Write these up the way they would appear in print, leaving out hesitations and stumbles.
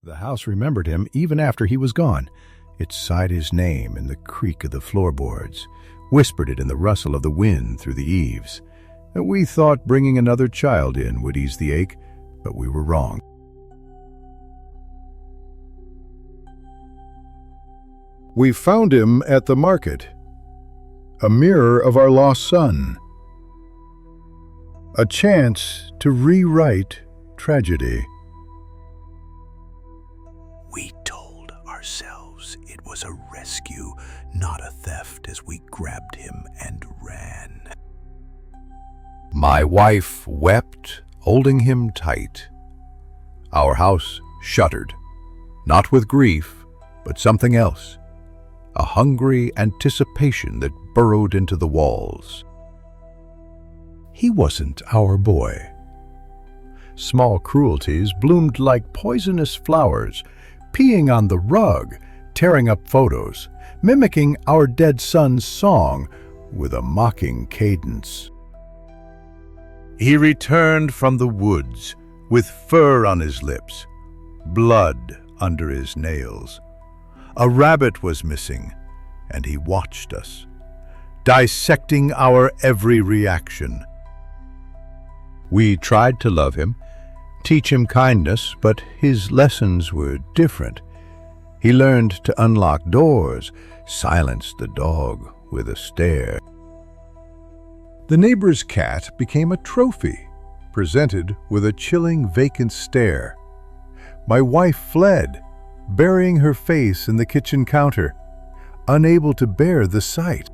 The house remembered him even after he was gone. It sighed his name in the creak of the floorboards, whispered it in the rustle of the wind through the eaves. We thought bringing another child in would ease the ache, but we were wrong. We found him at the market, a mirror of our lost son, a chance to rewrite tragedy. We told ourselves it was a rescue, not a theft, as we grabbed him and ran. My wife wept, holding him tight. Our house shuddered, not with grief, but something else, a hungry anticipation that burrowed into the walls. He wasn't our boy. Small cruelties bloomed like poisonous flowers, peeing on the rug, tearing up photos, mimicking our dead son's song with a mocking cadence. He returned from the woods with fur on his lips, blood under his nails. A rabbit was missing, and he watched us, dissecting our every reaction. We tried to love him, teach him kindness, but his lessons were different. He learned to unlock doors, silence the dog with a stare. The neighbor's cat became a trophy, presented with a chilling vacant stare. My wife fled, burying her face in the kitchen counter, unable to bear the sight.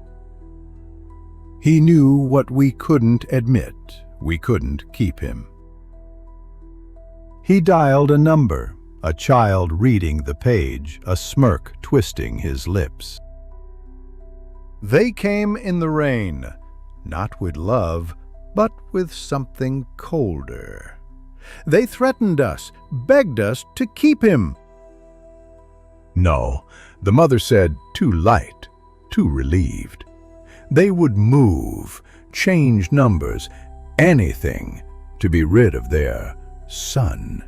He knew what we couldn't admit. We couldn't keep him. He dialed a number, a child reading the page, a smirk twisting his lips. They came in the rain, not with love, but with something colder. They threatened us, begged us to keep him. No, the mother said, too light, too relieved. They would move, change numbers, anything to be rid of their son.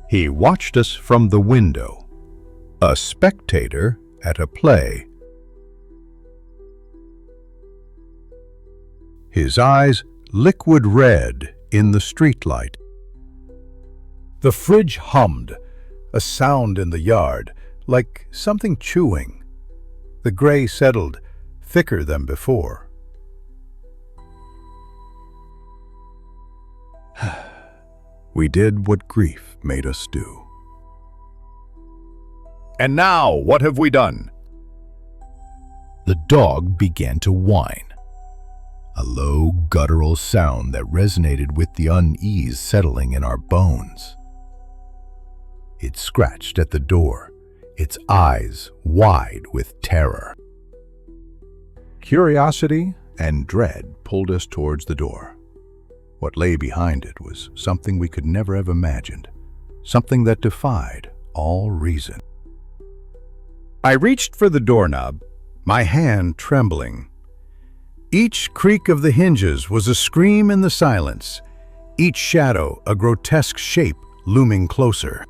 He watched us from the window, a spectator at a play. His eyes liquid red in the streetlight. The fridge hummed, a sound in the yard, like something chewing. The gray settled, thicker than before. We did what grief made us do. And now, what have we done? The dog began to whine, a low, guttural sound that resonated with the unease settling in our bones. It scratched at the door, its eyes wide with terror. Curiosity and dread pulled us towards the door. What lay behind it was something we could never have imagined, something that defied all reason. I reached for the doorknob, my hand trembling. Each creak of the hinges was a scream in the silence, each shadow a grotesque shape looming closer.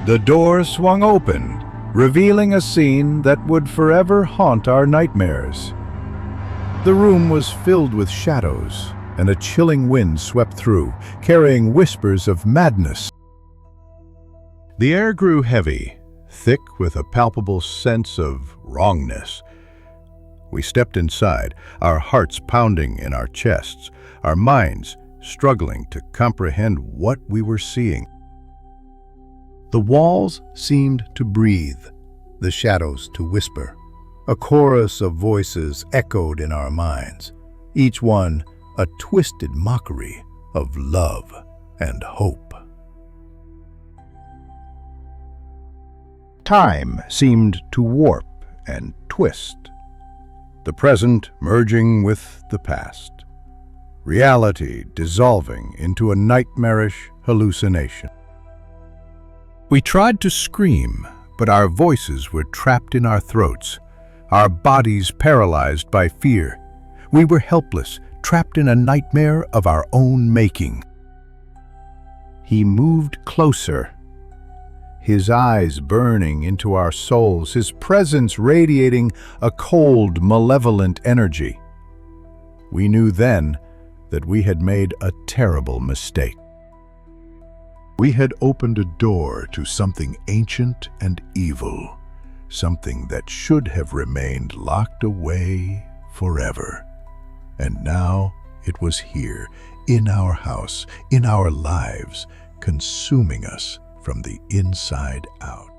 The door swung open, revealing a scene that would forever haunt our nightmares. The room was filled with shadows, and a chilling wind swept through, carrying whispers of madness. The air grew heavy, thick with a palpable sense of wrongness. We stepped inside, our hearts pounding in our chests, our minds struggling to comprehend what we were seeing. The walls seemed to breathe, the shadows to whisper. A chorus of voices echoed in our minds, each one a twisted mockery of love and hope. Time seemed to warp and twist, the present merging with the past, reality dissolving into a nightmarish hallucination. We tried to scream, but our voices were trapped in our throats, our bodies paralyzed by fear. We were helpless, trapped in a nightmare of our own making. He moved closer, his eyes burning into our souls, his presence radiating a cold, malevolent energy. We knew then that we had made a terrible mistake. We had opened a door to something ancient and evil, something that should have remained locked away forever. And now it was here, in our house, in our lives, consuming us from the inside out.